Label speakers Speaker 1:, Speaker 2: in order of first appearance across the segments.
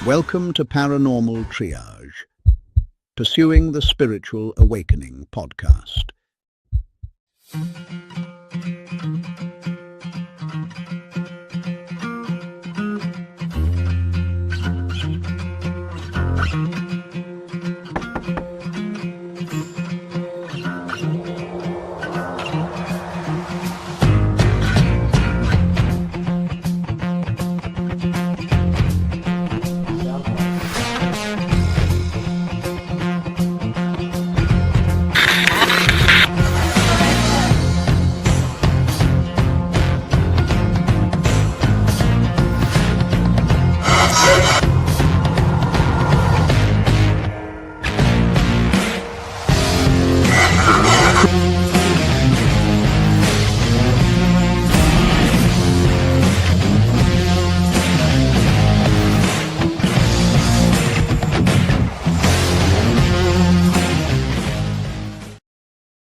Speaker 1: Welcome to Paranormal Triage, Pursuing the Spiritual Awakening podcast.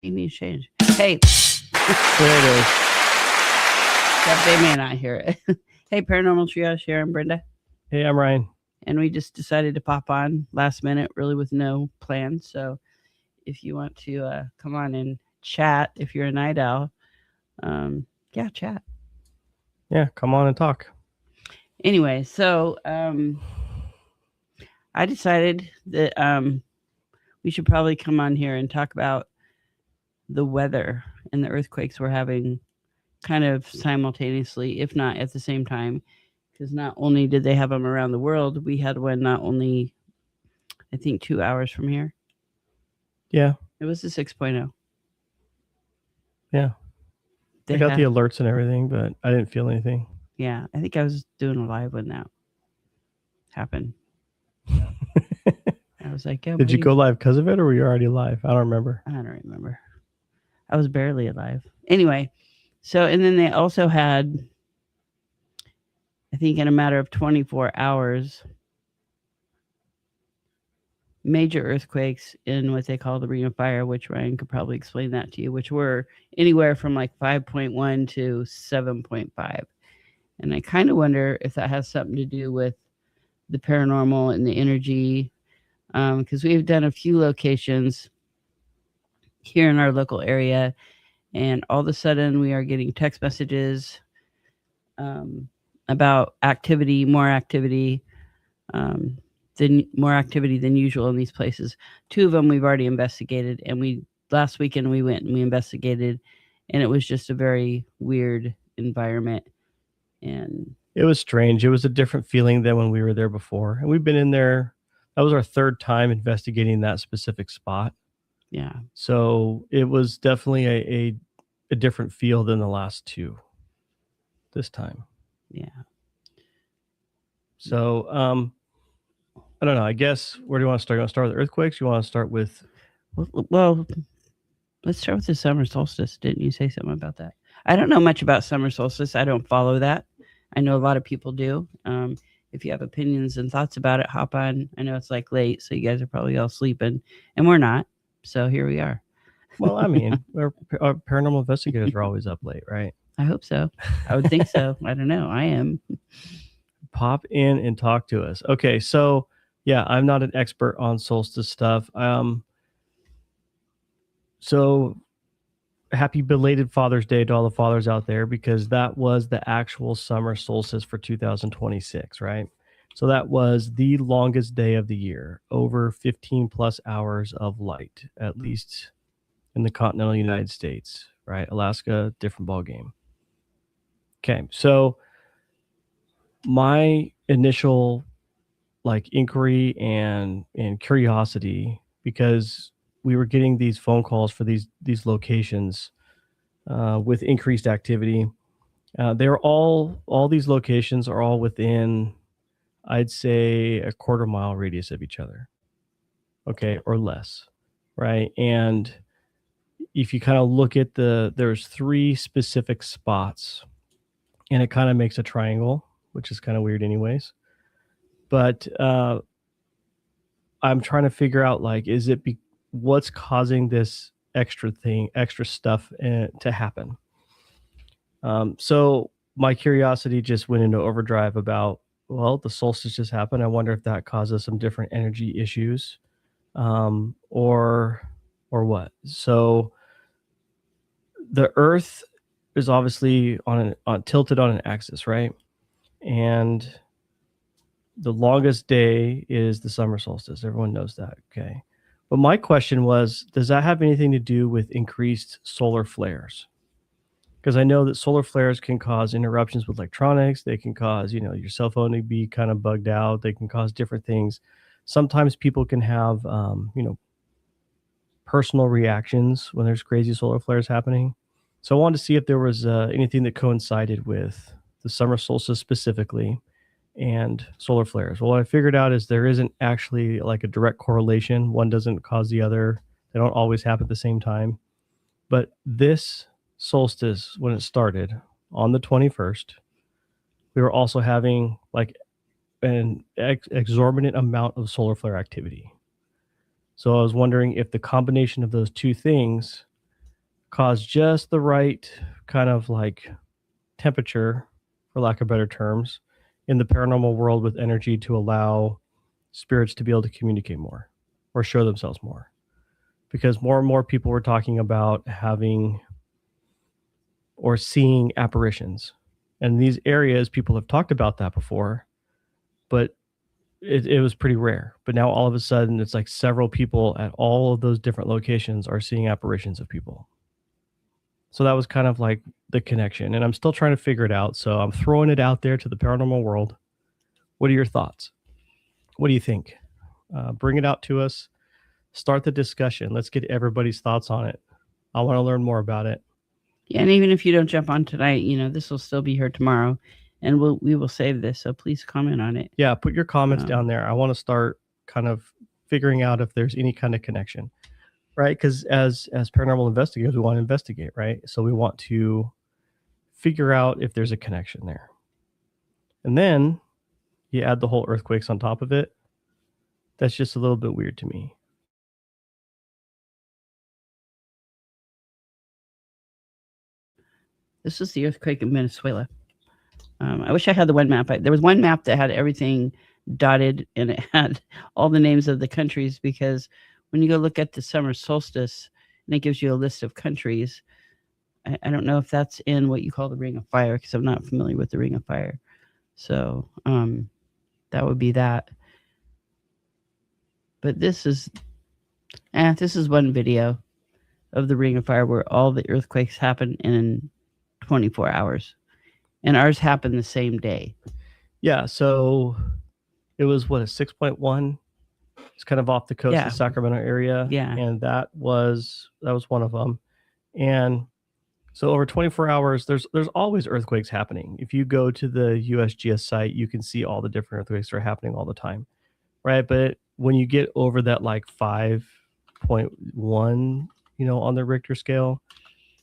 Speaker 2: You need to change. Hey.
Speaker 3: There it is.
Speaker 2: Except they may not hear it. Hey, Paranormal Triage here. I'm Brenda.
Speaker 3: Hey, I'm Ryan.
Speaker 2: And we just decided to pop on last minute, really with no plan. So if you want to come on and chat, if you're a night owl, chat.
Speaker 3: Yeah, come on and talk.
Speaker 2: Anyway, so I decided that we should probably come on here and talk about the weather and the earthquakes we're having kind of simultaneously, if not at the same time, because not only did they have them around the world, we had one not only, I think, 2 hours from here.
Speaker 3: Yeah.
Speaker 2: It was the 6.0.
Speaker 3: Yeah. I got the alerts and everything, but I didn't feel anything.
Speaker 2: Yeah, I think I was doing a live when that happened. I was like,
Speaker 3: Did you go live because of it, or were you already live? I don't remember.
Speaker 2: I don't remember. I was barely alive. Anyway, so, and then they also had, I think in a matter of 24 hours, major earthquakes in what they call the Ring of Fire, which Ryan could probably explain that to you, which were anywhere from like 5.1 to 7.5. And I kind of wonder if that has something to do with the paranormal and the energy, because we've done a few locations here in our local area, and all of a sudden we are getting text messages about activity, more activity than usual in these places. 2 of them we've already investigated, and last weekend we went and we investigated, and it was just a very weird environment. And
Speaker 3: it was strange. It was a different feeling than when we were there before, and we've been in there. That was our 3rd time investigating that specific spot.
Speaker 2: Yeah.
Speaker 3: So it was definitely a different feel than the last 2 this time.
Speaker 2: Yeah.
Speaker 3: So, I don't know. I guess, where do you want to start? You want to start with earthquakes? You want to start with...
Speaker 2: Well, let's start with the summer solstice. Didn't you say something about that? I don't know much about summer solstice. I don't follow that. I know a lot of people do. If you have opinions and thoughts about it, hop on. I know it's like late, so you guys are probably all sleeping, and we're not. So here we are.
Speaker 3: Well, I mean, our paranormal investigators are always up late, right?
Speaker 2: I hope so. I would think so. I don't know. I am.
Speaker 3: Pop in and talk to us. Okay, so yeah, I'm not an expert on solstice stuff. So happy belated Father's Day to all the fathers out there, because that was the actual summer solstice for 2026, right? So that was the longest day of the year, over 15 plus hours of light, at least in the continental United States, right? Alaska, different ball game. Okay, so my initial inquiry and curiosity, because we were getting these phone calls for these locations with increased activity. They're all these locations are all within, I'd say, a quarter-mile radius of each other, okay, or less, right? And if you kind of look at there's 3 specific spots, and it kind of makes a triangle, which is kind of weird anyways. But I'm trying to figure out, is it what's causing this extra stuff to happen? So my curiosity just went into overdrive about well, the solstice just happened. I wonder if that causes some different energy issues, or what. So the Earth is obviously on tilted on an axis, right? And the longest day is the summer solstice. Everyone knows that, okay? But my question was, does that have anything to do with increased solar flares? Because I know that solar flares can cause interruptions with electronics. They can cause, your cell phone to be kind of bugged out. They can cause different things. Sometimes people can have, personal reactions when there's crazy solar flares happening. So I wanted to see if there was anything that coincided with the summer solstice specifically and solar flares. Well, what I figured out is there isn't actually like a direct correlation. One doesn't cause the other. They don't always happen at the same time. But this solstice, when it started on the 21st, we were also having like an exorbitant amount of solar flare activity. So I was wondering if the combination of those two things caused just the right kind of like temperature, for lack of better terms, in the paranormal world with energy to allow spirits to be able to communicate more or show themselves more. Because more and more people were talking about having or seeing apparitions. And in these areas, people have talked about that before, but it was pretty rare. But now all of a sudden, it's like several people at all of those different locations are seeing apparitions of people. So that was kind of like the connection. And I'm still trying to figure it out. So I'm throwing it out there to the paranormal world. What are your thoughts? What do you think? Bring it out to us. Start the discussion. Let's get everybody's thoughts on it. I want to learn more about it.
Speaker 2: Yeah, and even if you don't jump on tonight, this will still be here tomorrow, and we will save this. So please comment on it.
Speaker 3: Yeah, put your comments down there. I want to start kind of figuring out if there's any kind of connection, right? Because as paranormal investigators, we want to investigate, right? So we want to figure out if there's a connection there. And then you add the whole earthquakes on top of it. That's just a little bit weird to me.
Speaker 2: This is the earthquake in Venezuela. I wish I had the one map. There was one map that had everything dotted, and it had all the names of the countries, because when you go look at the summer solstice and it gives you a list of countries, I don't know if that's in what you call the Ring of Fire, because I'm not familiar with the Ring of Fire. So that would be that. But this is one video of the Ring of Fire where all the earthquakes happen in 24 hours. And ours happened the same day.
Speaker 3: Yeah, so it was what, a 6.1? It's kind of off the coast of the Sacramento area.
Speaker 2: Yeah.
Speaker 3: And that was one of them. And so over 24 hours, there's always earthquakes happening. If you go to the USGS site, you can see all the different earthquakes that are happening all the time, right? But when you get over that like 5.1, on the Richter scale,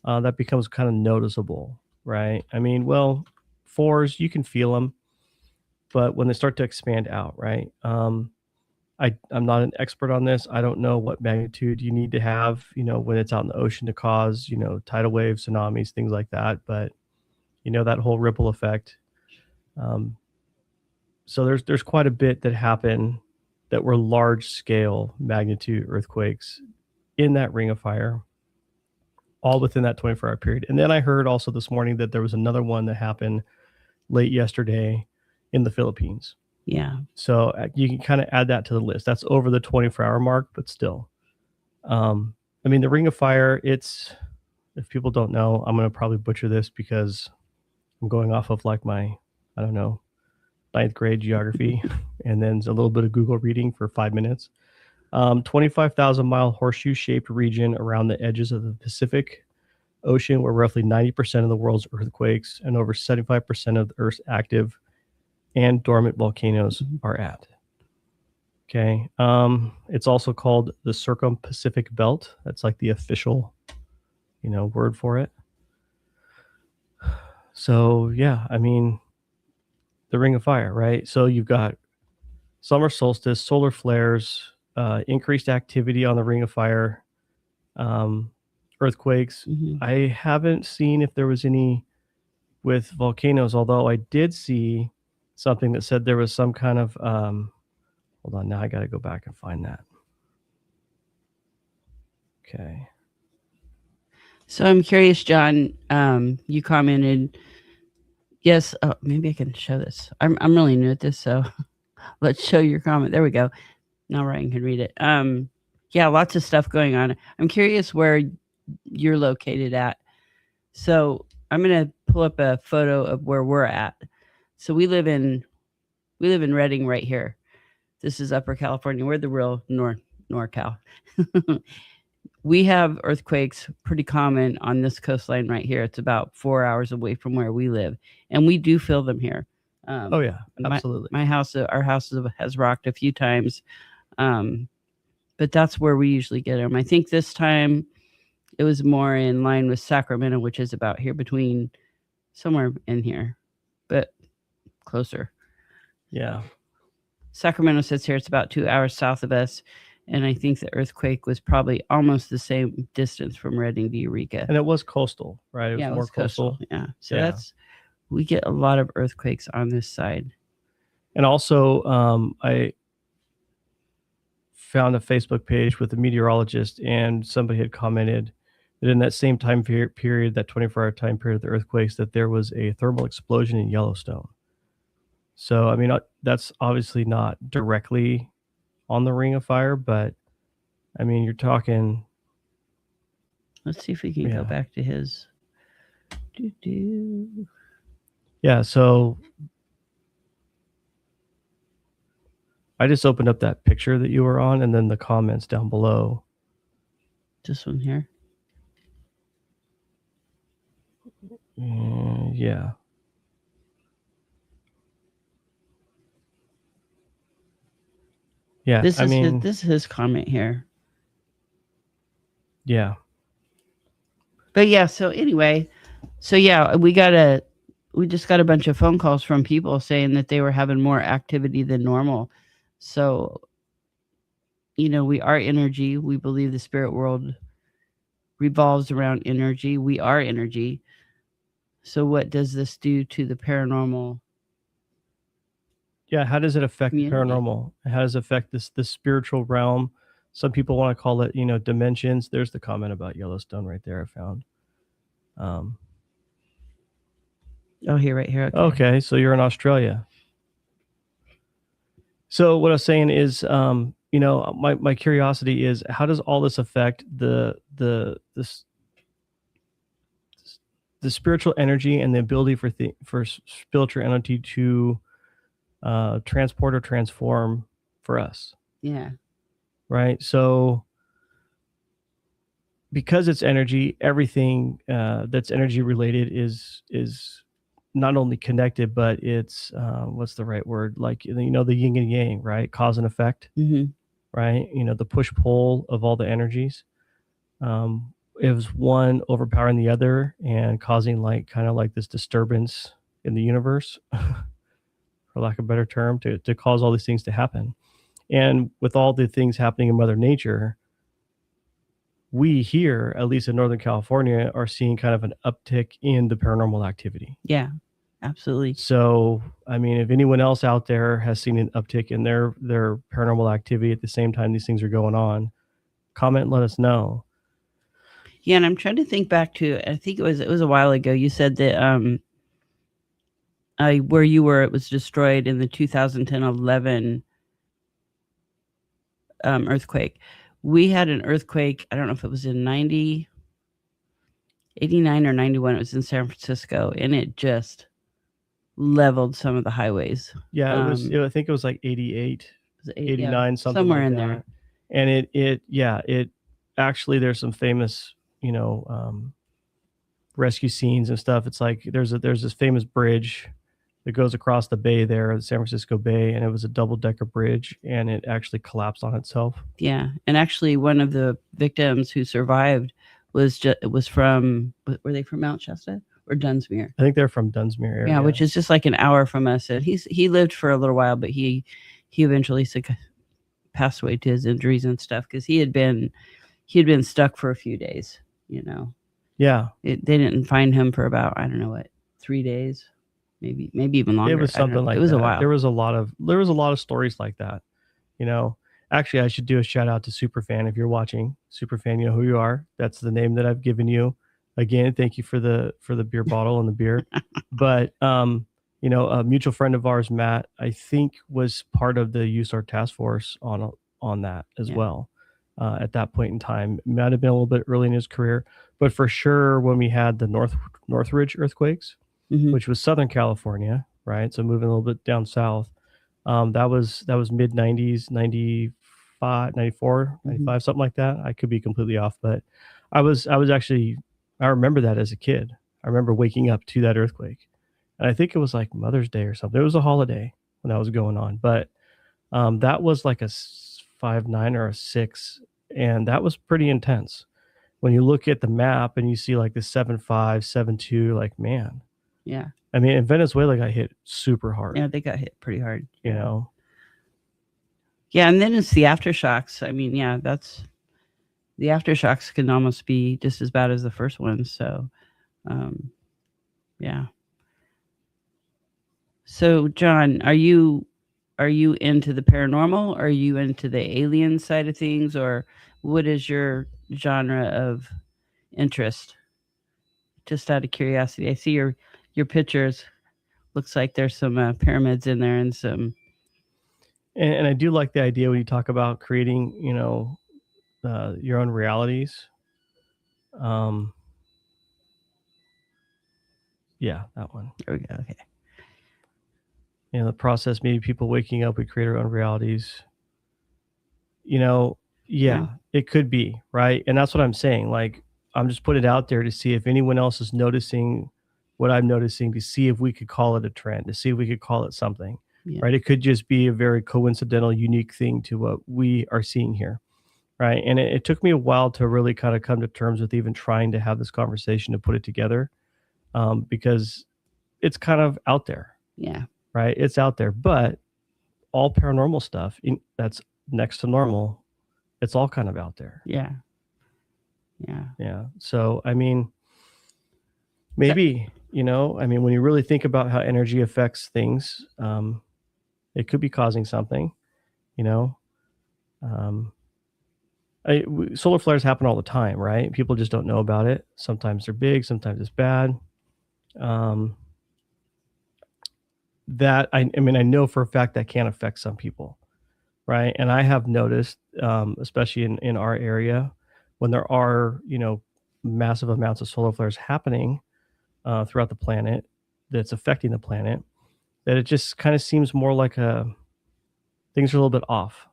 Speaker 3: that becomes kind of noticeable, right? I mean, well, 4s, you can feel them, but when they start to expand out, right? I'm not an expert on this. I don't know what magnitude you need to have, when it's out in the ocean to cause, tidal waves, tsunamis, things like that. But, that whole ripple effect. So there's quite a bit that happened that were large scale magnitude earthquakes in that Ring of Fire, all within that 24-hour period. And then I heard also this morning that there was another one that happened late yesterday in the Philippines.
Speaker 2: Yeah.
Speaker 3: So you can kind of add that to the list. That's over the 24-hour mark, but still. I mean, the Ring of Fire, if people don't know, I'm going to probably butcher this because I'm going off of like my, I don't know, 9th grade geography and then a little bit of Google reading for 5 minutes. 25,000-mile horseshoe-shaped region around the edges of the Pacific Ocean, where roughly 90% of the world's earthquakes and over 75% of the Earth's active and dormant volcanoes are at. Okay. It's also called the Circum-Pacific Belt. That's like the official, word for it. So yeah, I mean, the Ring of Fire, right? So you've got summer solstice, solar flares, increased activity on the Ring of Fire, earthquakes.
Speaker 2: Mm-hmm.
Speaker 3: I haven't seen if there was any with volcanoes, although I did see something that said there was some kind of hold on, now I got to go back and find that. Okay.
Speaker 2: So I'm curious, John. You commented, yes. Oh, maybe I can show this. I'm really new at this, so let's show your comment. There we go. Now Ryan can read it. Yeah, lots of stuff going on. I'm curious where you're located at. So I'm gonna pull up a photo of where we're at. So we live in Redding right here. This is Upper California. We're the real NorCal. We have earthquakes pretty common on this coastline right here. It's about 4 hours away from where we live, and we do feel them here.
Speaker 3: Oh yeah, absolutely.
Speaker 2: My house, our house has rocked a few times, but that's where we usually get them. I think this time it was more in line with Sacramento, which is about here between somewhere in here, but closer.
Speaker 3: Yeah.
Speaker 2: Sacramento sits here. It's about 2 hours south of us. And I think the earthquake was probably almost the same distance from Redding to Eureka.
Speaker 3: And it was coastal, right? It was more coastal.
Speaker 2: Yeah. So we get a lot of earthquakes on this side.
Speaker 3: And also, I found a Facebook page with a meteorologist, and somebody had commented that in that same time period, that 24-hour time period of the earthquakes, that there was a thermal explosion in Yellowstone. So, I mean, that's obviously not directly on the Ring of Fire, but I mean, you're talking.
Speaker 2: Let's see if we can go back to his.
Speaker 3: Yeah, so I just opened up that picture that you were on, and then the comments down below.
Speaker 2: This one here.
Speaker 3: Yeah. Yeah,
Speaker 2: this is his comment here.
Speaker 3: Yeah.
Speaker 2: But yeah, so anyway, we just got a bunch of phone calls from people saying that they were having more activity than normal. So, we are energy. We believe the spirit world revolves around energy. We are energy. So what does this do to the paranormal?
Speaker 3: Yeah, how does it affect the paranormal? How does it affect this spiritual realm? Some people want to call it, dimensions. There's the comment about Yellowstone right there I found.
Speaker 2: Here, right here.
Speaker 3: Okay, so you're in Australia. So what I was saying is, my curiosity is, how does all this affect the spiritual energy and the ability for spiritual energy to transport or transform for us?
Speaker 2: Yeah.
Speaker 3: Right. So because it's energy, everything that's energy related is not only connected, but it's what's the right word? Like, the yin and yang, right? Cause and effect, right? The push pull of all the energies. Is one overpowering the other and causing kind of like this disturbance in the universe, for lack of a better term, to cause all these things to happen. And with all the things happening in Mother Nature, we here, at least in Northern California, are seeing kind of an uptick in the paranormal activity.
Speaker 2: Yeah, absolutely.
Speaker 3: So, I mean, if anyone else out there has seen an uptick in their paranormal activity at the same time these things are going on, comment and let us know.
Speaker 2: Yeah, and I'm trying to think back to, I think it was a while ago, you said that where you were, it was destroyed in the 2010-11 earthquake. We had an earthquake, I don't know if it was in 89 or 91, it was in San Francisco, and it just leveled some of the highways.
Speaker 3: Yeah, it was, I think it was like 88, 89, something
Speaker 2: somewhere
Speaker 3: like
Speaker 2: in
Speaker 3: that.
Speaker 2: there.
Speaker 3: And it actually, there's some famous, rescue scenes and stuff. It's like there's this famous bridge that goes across the bay there, the San Francisco Bay, and it was a double-decker bridge, and it actually collapsed on itself.
Speaker 2: Yeah, and actually one of the victims who survived was from, were they from Mount Shasta or Dunsmuir?
Speaker 3: I think they're from Dunsmuir area.
Speaker 2: Yeah, which is just like an hour from us. And he lived for a little while, but he eventually passed away to his injuries and stuff, because he had been stuck for a few days.
Speaker 3: Yeah,
Speaker 2: they didn't find him for about, I don't know what, 3 days. maybe even longer.
Speaker 3: It was
Speaker 2: I don't know.
Speaker 3: something like
Speaker 2: It was
Speaker 3: that.
Speaker 2: a while.
Speaker 3: There was a lot of stories like that. You know, actually, I should do a shout out to Superfan. If you're watching, Superfan, you know who you are. That's the name that I've given you. Again, thank you for the beer bottle and the beer. But you know, a mutual friend of ours, Matt, I think was part of the USAR task force on that as
Speaker 2: Yeah.
Speaker 3: well. At that point in time, it might have been a little bit early in his career, but for sure when we had the Northridge earthquakes,
Speaker 2: Mhm.
Speaker 3: which was Southern California, right? So moving a little bit down south. That was mid 90s, 95, 94,
Speaker 2: Mhm.
Speaker 3: 95, something like that. I could be completely off, but I was actually, I remember that as a kid. I remember waking up to that earthquake. And I think it was like Mother's Day or something. It was a holiday when that was going on, but that was like a 5.9 or a 6, and that was pretty intense. When you look at the map and you see like the 7.5, 7.2, like man,
Speaker 2: Yeah.
Speaker 3: I mean, in Venezuela got hit super hard.
Speaker 2: Yeah, they got hit pretty hard.
Speaker 3: You know,
Speaker 2: Yeah, and then it's the aftershocks. I mean, yeah, the aftershocks can almost be just as bad as the first one. So, yeah. So, John, are you into the paranormal? Are you into the alien side of things, or what is your genre of interest? Just out of curiosity, I see your pictures. Looks like there's some pyramids in there and some.
Speaker 3: and I do like the idea when you talk about creating, you know, your own realities. Yeah, that one.
Speaker 2: There we go. Okay.
Speaker 3: You know, the process, maybe people waking up, we create our own realities. You know, yeah, it could be, right? And that's what I'm saying. Like, I'm just putting it out there to see if anyone else is noticing what I'm noticing, to see if we could call it a trend, to see if we could call it something,
Speaker 2: Yeah.
Speaker 3: right? It could just be a very coincidental, unique thing to what we are seeing here, right? And it took me a while to really kind of come to terms with even trying to have this conversation to put it together, because it's kind of out there,
Speaker 2: Yeah.
Speaker 3: right? It's out there, but all paranormal stuff that's next to normal, it's all kind of out there.
Speaker 2: Yeah. Yeah.
Speaker 3: Yeah. So, I mean, maybe, you know, I mean, when you really think about how energy affects things, it could be causing something, you know. Solar flares happen all the time, right? People just don't know about it. Sometimes they're big, sometimes it's bad. That I mean, I know for a fact that can affect some people, right? And I have noticed, especially in our area, when there are, you know, massive amounts of solar flares happening throughout the planet, that's affecting the planet, that it just kind of seems more like things are a little bit off,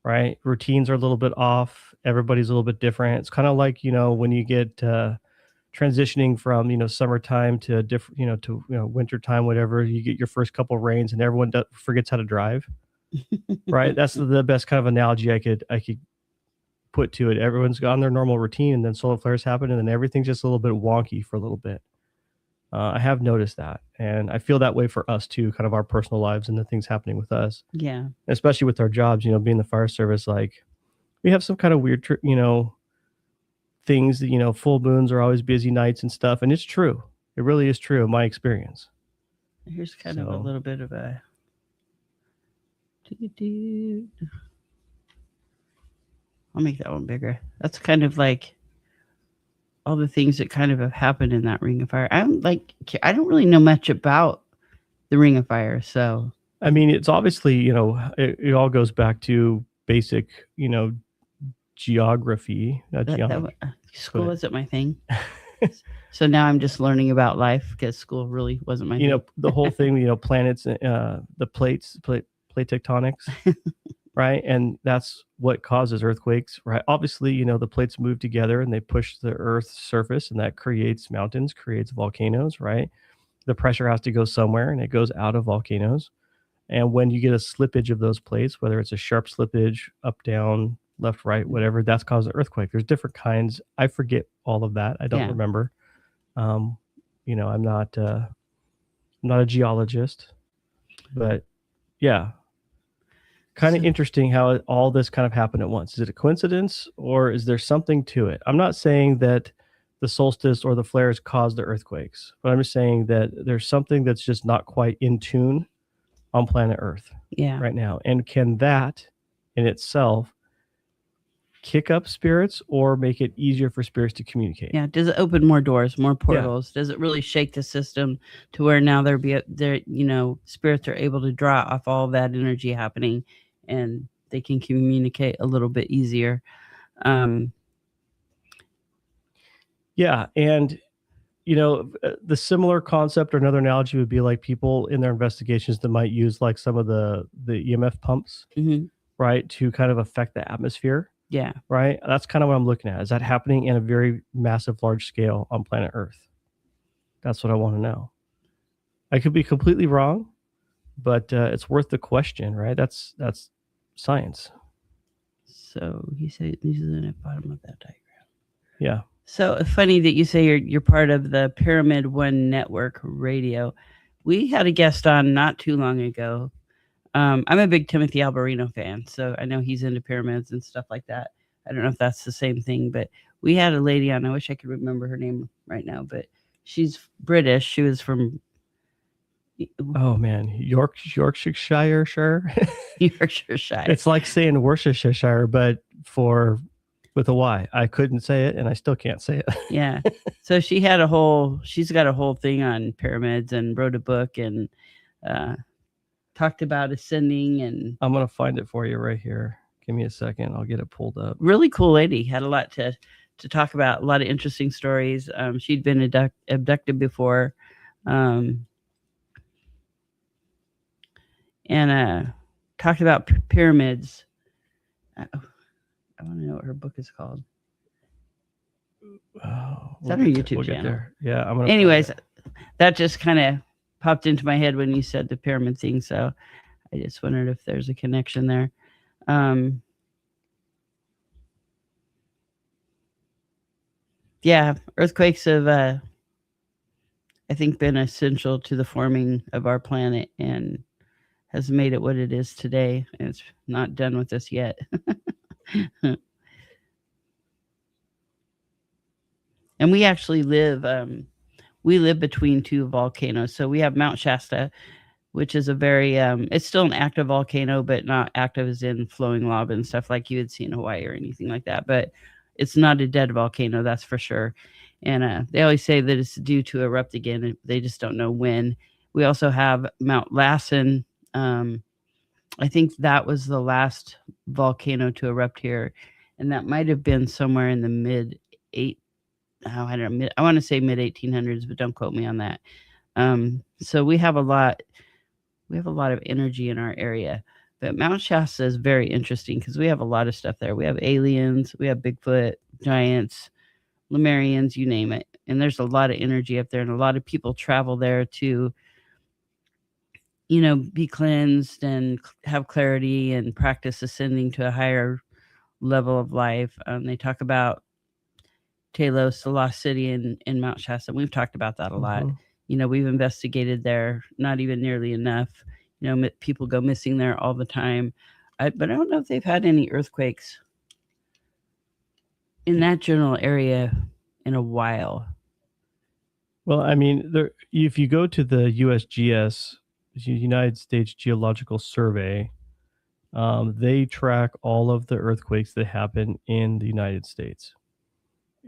Speaker 3: right? Routines are a little bit off. Everybody's a little bit different. It's kind of like, you know, when you get transitioning from, you know, summertime to different, you know, to, you know, winter time, whatever, you get your first couple of rains and everyone forgets how to drive, right? That's the best kind of analogy I could put to it. Everyone's got on their normal routine, and then solar flares happen, and then everything's just a little bit wonky for a little bit. I have noticed that, and I feel that way for us too, kind of our personal lives and the things happening with us.
Speaker 2: Yeah.
Speaker 3: Especially with our jobs, you know, being the fire service, like we have some kind of weird, you know, things that, you know, full moons are always busy nights and stuff, and it's true. It really is true in my experience.
Speaker 2: Here's kind of a little bit of a. I'll make that one bigger. That's kind of like all the things that kind of have happened in that Ring of Fire. I don't really know much about the Ring of Fire, so
Speaker 3: I mean, it's obviously, you know, it all goes back to basic, you know, geography.
Speaker 2: School wasn't my thing. So now I'm just learning about life because school really wasn't my thing.
Speaker 3: You know, the whole thing, you know, planets, the plate tectonics, right? And that's what causes earthquakes, right? Obviously, you know, the plates move together and they push the Earth's surface, and that creates mountains, creates volcanoes, right? The pressure has to go somewhere, and it goes out of volcanoes. And when you get a slippage of those plates, whether it's a sharp slippage, up, down, left, right, whatever, that's caused an earthquake. There's different kinds. I forget all of that. I don't remember. You know, I'm not a geologist, but yeah, kind of interesting how all this kind of happened at once. Is it a coincidence, or is there something to it? I'm not saying that the solstice or the flares cause the earthquakes. But I'm just saying that there's something that's just not quite in tune on planet Earth
Speaker 2: Yeah.
Speaker 3: right now. And can that in itself kick up spirits or make it easier for spirits to communicate?
Speaker 2: Yeah. Does it open more doors, more portals? Does it really shake the system to where now spirits are able to draw off all that energy happening, and they can communicate a little bit easier?
Speaker 3: Yeah. And, the similar concept or another analogy would be like people in their investigations that might use like some of the EMF pumps, right, to kind of affect the atmosphere.
Speaker 2: Yeah.
Speaker 3: Right. That's kind of what I'm looking at. Is that happening in a very massive, large scale on planet Earth? That's what I want to know. I could be completely wrong, but it's worth the question, right? That's science.
Speaker 2: So he said these are the bottom of that diagram.
Speaker 3: Yeah.
Speaker 2: So funny that you say you're part of the Pyramid One Network radio. We had a guest on not too long ago. I'm a big Timothy Alberino fan, so I know he's into pyramids and stuff like that. I don't know if that's the same thing, but we had a lady on. I wish I could remember her name right now, but she's British. She was from
Speaker 3: Oh man, Yorkshire, sure.
Speaker 2: Yorkshire.
Speaker 3: It's like saying Worcestershire, but with a Y. I couldn't say it, and I still can't say it.
Speaker 2: Yeah. So she's got a whole thing on pyramids and wrote a book and talked about ascending. And
Speaker 3: I'm gonna find it for you right here. Give me a second. I'll get it pulled up.
Speaker 2: Really cool lady. Had a lot to talk about. A lot of interesting stories. She'd been abducted before. And talked about pyramids. I want to know what her book is called.
Speaker 3: Oh,
Speaker 2: Is that her YouTube channel?
Speaker 3: Yeah, I'm gonna.
Speaker 2: Anyways, that just kind of popped into my head when you said the pyramid thing. So I just wondered if there's a connection there. Yeah, earthquakes have, I think, been essential to the forming of our planet and has made it what it is today. And it's not done with us yet. And we actually live between two volcanoes. So we have Mount Shasta, which is a very, it's still an active volcano, but not active as in flowing lava and stuff like you would see in Hawaii or anything like that. But it's not a dead volcano, that's for sure. And they always say that it's due to erupt again. And they just don't know when. We also have Mount Lassen. I think that was the last volcano to erupt here. And that might have been somewhere in the I want to say mid 1800s, but don't quote me on that. So we have a lot of energy in our area. But Mount Shasta is very interesting because we have a lot of stuff there. We have aliens, we have Bigfoot, giants, Lemurians, you name it. And there's a lot of energy up there, and a lot of people travel there to, be cleansed and have clarity and practice ascending to a higher level of life. They talk about Telos, the lost city in Mount Shasta. We've talked about that a lot. We've investigated there, not even nearly enough. People go missing there all the time. But I don't know if they've had any earthquakes in that general area in a while.
Speaker 3: Well, I mean, if you go to the USGS, United States Geological Survey, they track all of the earthquakes that happen in the United States.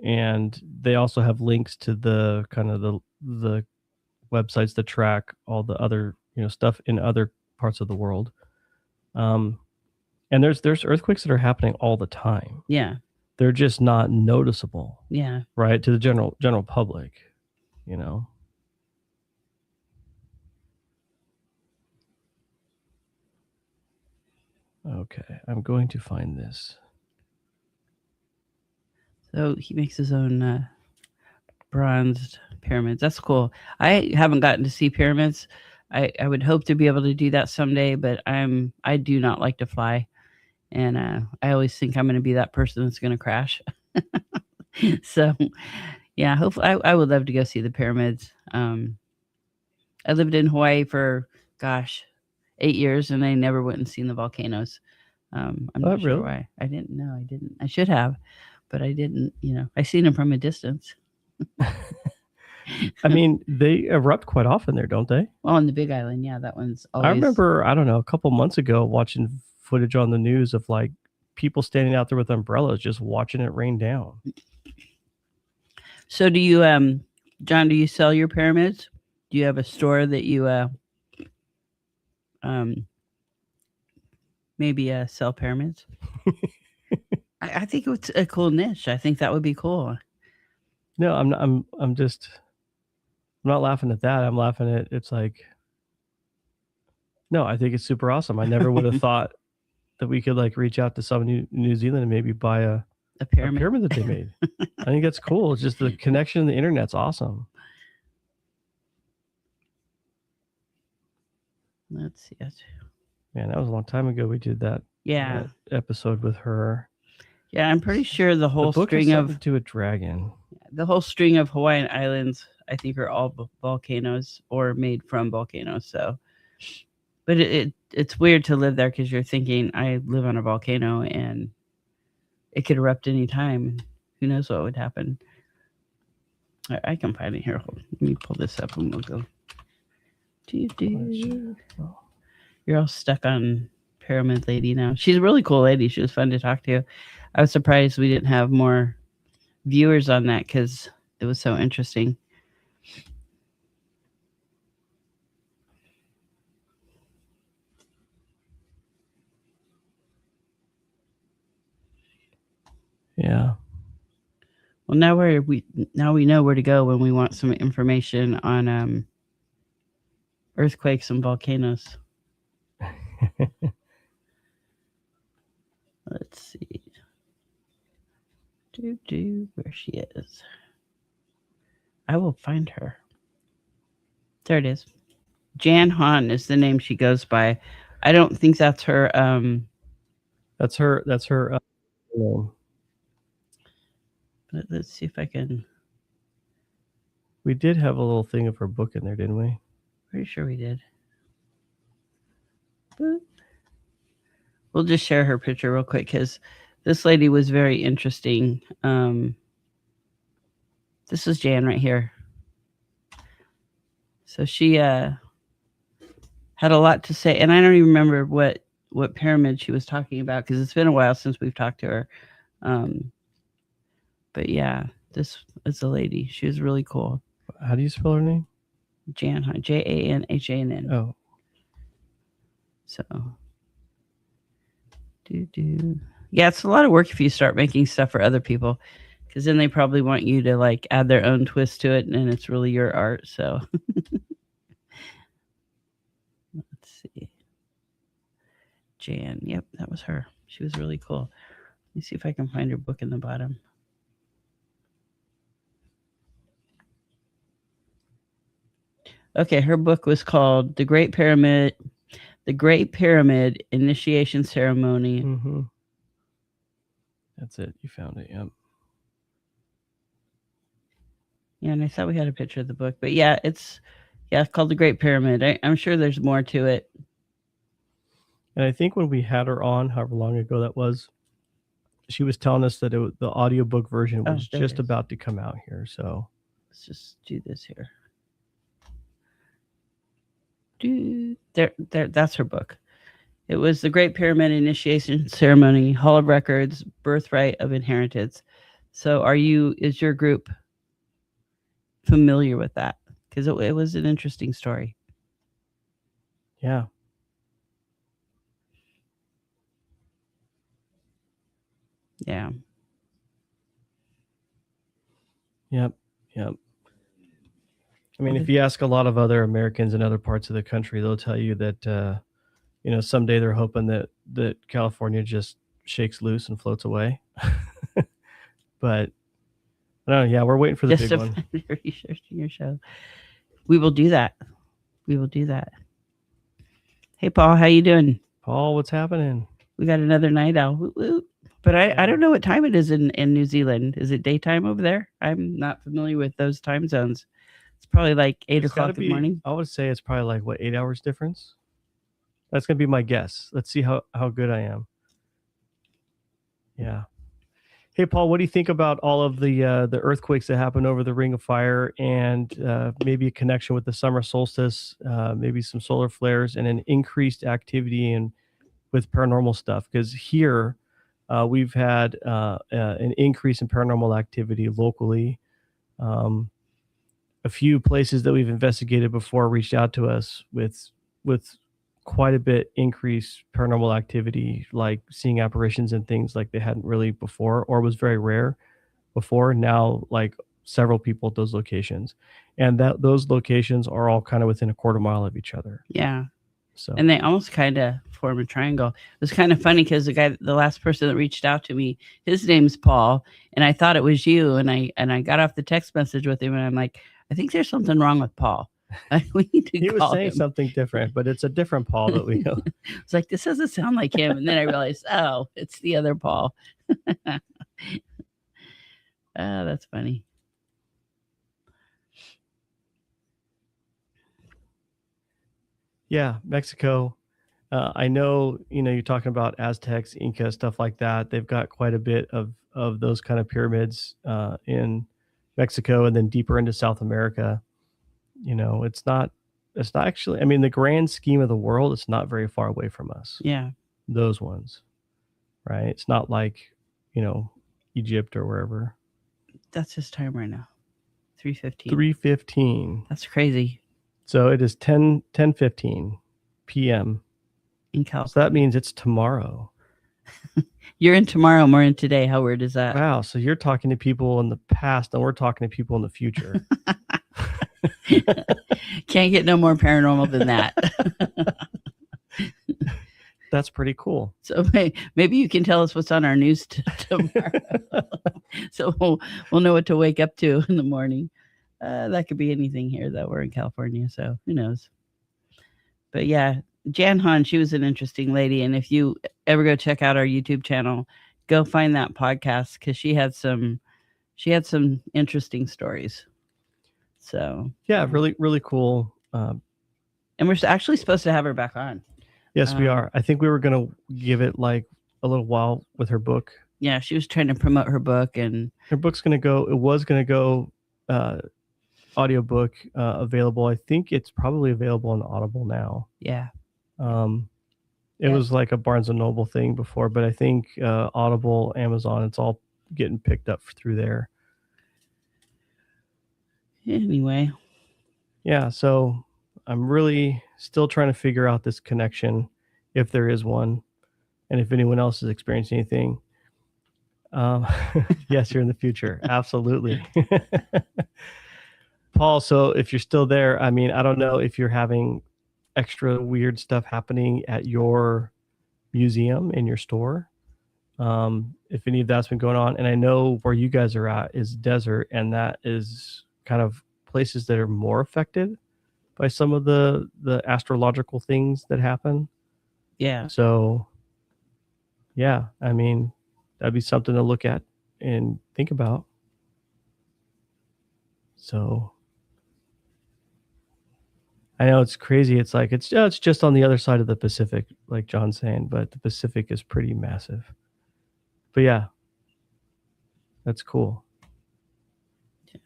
Speaker 3: And they also have links to the kind of the websites that track all the other stuff in other parts of the world. And there's earthquakes that are happening all the time.
Speaker 2: Yeah,
Speaker 3: they're just not noticeable.
Speaker 2: Yeah,
Speaker 3: right, to the general public. Okay, I'm going to find this.
Speaker 2: So he makes his own bronzed pyramids. That's cool. I haven't gotten to see pyramids. I would hope to be able to do that someday, but I do not like to fly. And I always think I'm going to be that person that's going to crash. So, yeah, hopefully I would love to go see the pyramids. I lived in Hawaii for, 8 years, and I never went and seen the volcanoes. I'm not sure why. I didn't. I should have, but I didn't. I seen them from a distance.
Speaker 3: I mean, they erupt quite often there, don't they?
Speaker 2: Well, on the Big Island, yeah, that one's always.
Speaker 3: I remember, I don't know, a couple months ago watching footage on the news of like people standing out there with umbrellas just watching it rain down.
Speaker 2: So do you, John, do you sell your pyramids? Do you have a store that you, maybe sell pyramids? I think it's a cool niche. I think that would be cool.
Speaker 3: No, I'm not laughing at that. I'm laughing at it's like, no, I think it's super awesome. I never would have thought that we could like reach out to some New Zealand and maybe buy a pyramid that they made. I think that's cool. It's just the connection to the internet's awesome.
Speaker 2: Let's see it.
Speaker 3: Man, that was a long time ago we did that.
Speaker 2: Yeah.
Speaker 3: That episode with her.
Speaker 2: Yeah, I'm pretty sure the whole
Speaker 3: book
Speaker 2: string
Speaker 3: has
Speaker 2: of
Speaker 3: something to a dragon.
Speaker 2: The whole string of Hawaiian islands, I think, are all volcanoes or made from volcanoes. So, but it's weird to live there because you're thinking, I live on a volcano and it could erupt any time. Who knows what would happen? I can find it here. Let me pull this up and we'll go. You're all stuck on Pyramid Lady now. She's a really cool lady. She was fun to talk to. I was surprised we didn't have more viewers on that because it was so interesting.
Speaker 3: Yeah.
Speaker 2: Well, now we know where to go when we want some information on earthquakes and volcanoes. Let's see. Where she is. I will find her. There it is. Jan Han is the name she goes by. I don't think that's her.
Speaker 3: That's her name.
Speaker 2: But let's see if I can.
Speaker 3: We did have a little thing of her book in there, didn't we?
Speaker 2: Pretty sure we did. Boop. We'll just share her picture real quick because this lady was very interesting. This is Jan right here. So she had a lot to say, and I don't even remember what pyramid she was talking about because it's been a while since we've talked to her. But yeah, this is a lady. She was really cool.
Speaker 3: How do you spell her name?
Speaker 2: Jan Han, Janhann.
Speaker 3: Oh.
Speaker 2: So, yeah, it's a lot of work if you start making stuff for other people, because then they probably want you to like add their own twist to it, and it's really your art. So, let's see, Jan. Yep, that was her. She was really cool. Let me see if I can find her book in the bottom. Okay, her book was called The Great Pyramid Initiation Ceremony.
Speaker 3: Mm-hmm. That's it. You found it. Yep.
Speaker 2: Yeah, and I thought we had a picture of the book, but yeah, it's called The Great Pyramid. I'm sure there's more to it.
Speaker 3: And I think when we had her on, however long ago that was, she was telling us that the audiobook version was just about to come out here. So
Speaker 2: let's just do this here. There, that's her book. It was The Great Pyramid Initiation Ceremony, Hall of Records, Birthright of Inheritance. So is your group familiar with that? Because it was an interesting story.
Speaker 3: Yeah.
Speaker 2: Yeah.
Speaker 3: Yep. I mean, if you ask a lot of other Americans in other parts of the country, they'll tell you that, someday they're hoping that California just shakes loose and floats away. But I don't know. Yeah, we're waiting for the big one.
Speaker 2: Researching your show. We will do that. Hey, Paul, how you doing?
Speaker 3: Paul, what's happening?
Speaker 2: We got another night owl. Woo, woo. But I don't know what time it is in New Zealand. Is it daytime over there? I'm not familiar with those time zones. It's probably like 8 o'clock in the morning.
Speaker 3: I would say it's probably like 8 hours difference. That's gonna be my guess. Let's see how good I am. Yeah. Hey, Paul, what do you think about all of the earthquakes that happen over the Ring of Fire, and maybe a connection with the summer solstice, maybe some solar flares, and an increased activity and with paranormal stuff? Because here we've had an increase in paranormal activity locally. Um, a few places that we've investigated before reached out to us with quite a bit increased paranormal activity, like seeing apparitions and things like they hadn't really before, or was very rare before. Now, like several people at those locations, and that those locations are all kind of within a quarter mile of each other.
Speaker 2: Yeah.
Speaker 3: So
Speaker 2: And they almost kind of form a triangle. It was kind of funny because the last person that reached out to me, his name's Paul, and I thought it was you. And I got off the text message with him, and I'm like, I think there's something wrong with Paul. We need to
Speaker 3: he was
Speaker 2: call
Speaker 3: saying
Speaker 2: him.
Speaker 3: something different, but it's a different Paul that we know.
Speaker 2: It's like, this doesn't sound like him. And then I realized, oh, it's the other Paul. That's funny.
Speaker 3: Yeah, Mexico. I know, you're talking about Aztecs, Inca, stuff like that. They've got quite a bit of those kind of pyramids in Mexico, and then deeper into South America. It's not actually. I mean, the grand scheme of the world, it's not very far away from us.
Speaker 2: Yeah.
Speaker 3: Those ones, right? It's not like, Egypt or wherever.
Speaker 2: That's his time right now. 3:15.
Speaker 3: 3:15.
Speaker 2: That's crazy.
Speaker 3: So it is 10:15 p.m.
Speaker 2: In California.
Speaker 3: So that means it's tomorrow.
Speaker 2: You're in tomorrow, more in today. How weird is that?
Speaker 3: Wow. So you're talking to people in the past, and we're talking to people in the future.
Speaker 2: Can't get no more paranormal than that.
Speaker 3: That's pretty cool.
Speaker 2: So maybe you can tell us what's on our news tomorrow. So we'll know what to wake up to in the morning. That could be anything here, though. We're in California, so who knows? But yeah, Jan Han, she was an interesting lady. And if you ever go check out our YouTube channel, go find that podcast, because she had some interesting stories. So
Speaker 3: yeah, really, really cool.
Speaker 2: And we're actually supposed to have her back on.
Speaker 3: Yes, we are. I think we were going to give it like a little while with her book.
Speaker 2: Yeah, she was trying to promote her book, and
Speaker 3: her book's going to go. It was going to go audiobook available. I think it's probably available on Audible now.
Speaker 2: Yeah.
Speaker 3: It was like a Barnes and Noble thing before, but I think Audible, Amazon, it's all getting picked up through there.
Speaker 2: Anyway.
Speaker 3: Yeah, so I'm really still trying to figure out this connection, if there is one, and if anyone else is experiencing anything. Yes, you're in the future. Absolutely. Paul, so if you're still there, I mean, I don't know if you're having extra weird stuff happening at your museum in your store. If any of that's been going on. And I know where you guys are at is desert, and that is kind of places that are more affected by some of the astrological things that happen.
Speaker 2: Yeah.
Speaker 3: So yeah, I mean, that'd be something to look at and think about. So I know it's crazy. It's like, it's just on the other side of the Pacific, like John's saying, but the Pacific is pretty massive. But yeah, that's cool.
Speaker 2: Yeah.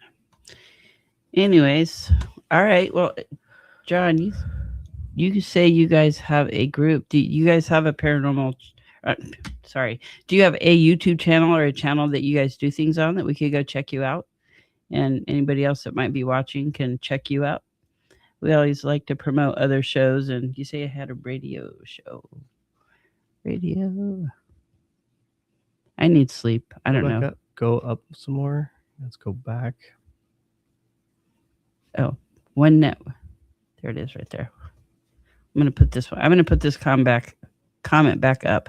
Speaker 2: Anyways, all right. Well, John, you say you guys have a group. Do you guys have a paranormal? Do you have a YouTube channel or a channel that you guys do things on that we could go check you out? And anybody else that might be watching can check you out. We always like to promote other shows. And you say I had a radio show. Radio. I need sleep. I don't know.
Speaker 3: Go up some more. Let's go back.
Speaker 2: Oh, one net. There it is right there. I'm going to put this comment back up.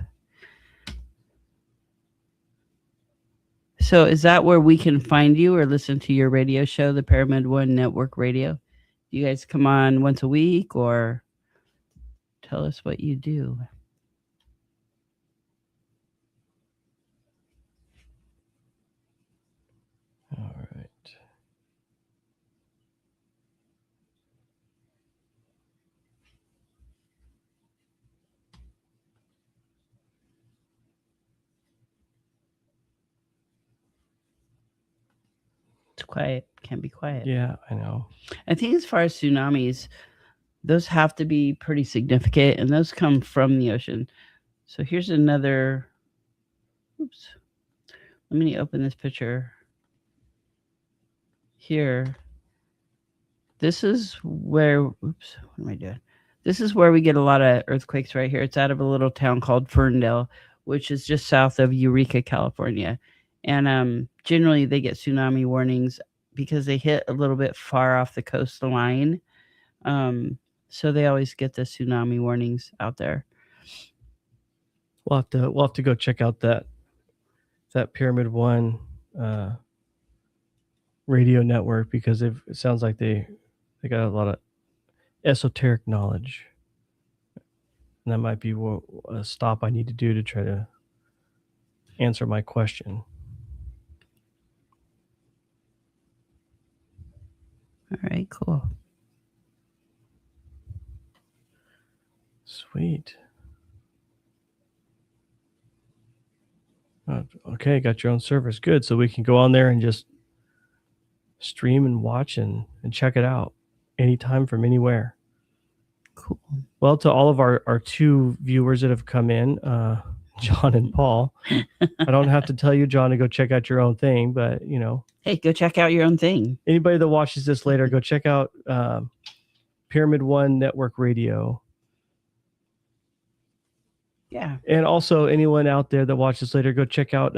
Speaker 2: So is that where we can find you or listen to your radio show, the Pyramid One Network Radio? Do you guys come on once a week, or tell us what you do?
Speaker 3: All right.
Speaker 2: quiet. Can't be quiet.
Speaker 3: Yeah, I know.
Speaker 2: I think as far as tsunamis, those have to be pretty significant, and those come from the ocean. So here's another. Oops. Let me open this picture. Here. This is where. Oops. What am I doing? This is where we get a lot of earthquakes right here. It's out of a little town called Ferndale, which is just south of Eureka, California. And generally they get tsunami warnings because they hit a little bit far off the coastline. So they always get the tsunami warnings out there.
Speaker 3: We'll have to go check out that Pyramid One radio network, because it sounds like they got a lot of esoteric knowledge, and that might be a stop I need to do to try to answer my question.
Speaker 2: All right, cool.
Speaker 3: Sweet. Okay, got your own service. Good. So we can go on there and just stream and watch and check it out anytime from anywhere.
Speaker 2: Cool.
Speaker 3: Well, to all of our 2 viewers that have come in, John and Paul, I don't have to tell you, John, to go check out your own thing, but
Speaker 2: Hey, go check out your own thing.
Speaker 3: Anybody that watches this later, go check out Pyramid One Network Radio.
Speaker 2: Yeah.
Speaker 3: And also anyone out there that watches later, go check out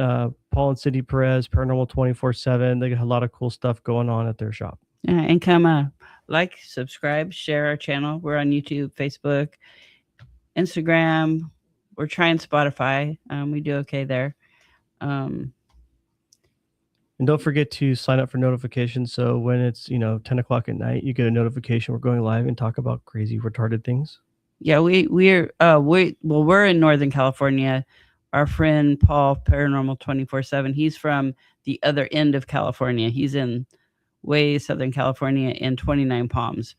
Speaker 3: Paul and Cindy Perez, Paranormal 24/7. They got a lot of cool stuff going on at their shop.
Speaker 2: Yeah, and come like, subscribe, share our channel. We're on YouTube, Facebook, Instagram. We're trying Spotify. We do okay there.
Speaker 3: And don't forget to sign up for notifications. So when it's 10 o'clock at night, you get a notification we're going live and talk about crazy, retarded things.
Speaker 2: Yeah, we're in Northern California. Our friend Paul, Paranormal 24/7, he's from the other end of California. He's in way Southern California in 29 Palms.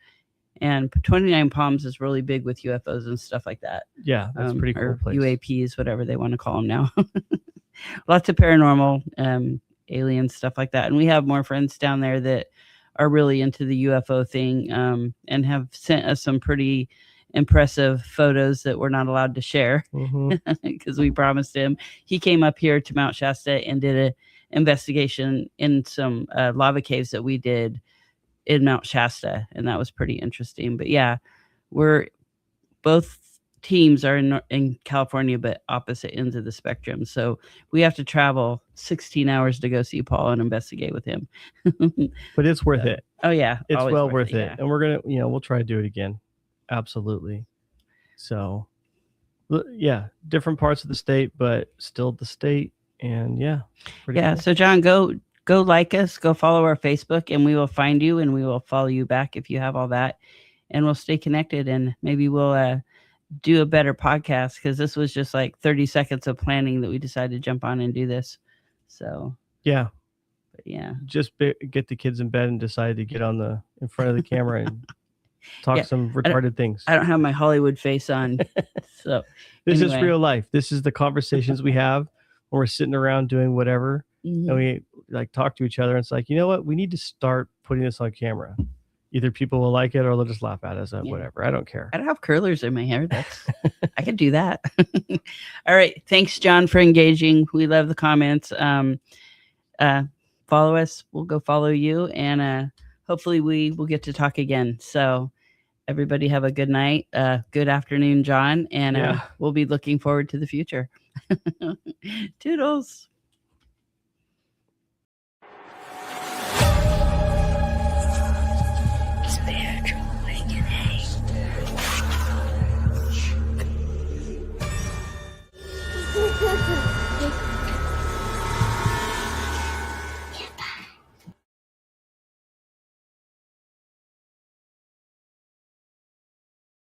Speaker 2: And 29 Palms is really big with UFOs and stuff like that.
Speaker 3: Yeah, that's a pretty cool place.
Speaker 2: UAPs, whatever they want to call them now. Lots of paranormal, alien stuff like that. And we have more friends down there that are really into the UFO thing, and have sent us some pretty impressive photos that we're not allowed to share because we promised him. He came up here to Mount Shasta and did an investigation in some lava caves that we did in Mount Shasta, and that was pretty interesting. But yeah, we're both teams are in California, but opposite ends of the spectrum. So we have to travel 16 hours to go see Paul and investigate with him.
Speaker 3: But it's worth it.
Speaker 2: Oh yeah,
Speaker 3: it's well worth it.
Speaker 2: Yeah.
Speaker 3: And we're gonna, we'll try to do it again. Absolutely. So yeah, different parts of the state, but still the state. And yeah,
Speaker 2: yeah.
Speaker 3: Cool.
Speaker 2: So John, go like us, go follow our Facebook, and we will find you and we will follow you back if you have all that, and we'll stay connected, and maybe we'll do a better podcast, because this was just like 30 seconds of planning that we decided to jump on and do this. So
Speaker 3: yeah,
Speaker 2: but yeah,
Speaker 3: just get the kids in bed and decide to get in front of the camera and talk some retarded things.
Speaker 2: I don't have my Hollywood face on. So
Speaker 3: this is real life. This is the conversations we have when we're sitting around doing whatever, and we like talk to each other. And it's like, you know what? We need to start putting this on camera. Either people will like it or they'll just laugh at us. Whatever. I don't care.
Speaker 2: I don't have curlers in my hair. I could do that. All right. Thanks, John, for engaging. We love the comments. Follow us. We'll go follow you, and hopefully we will get to talk again. So everybody have a good night. Good afternoon, John. And we'll be looking forward to the future. Toodles.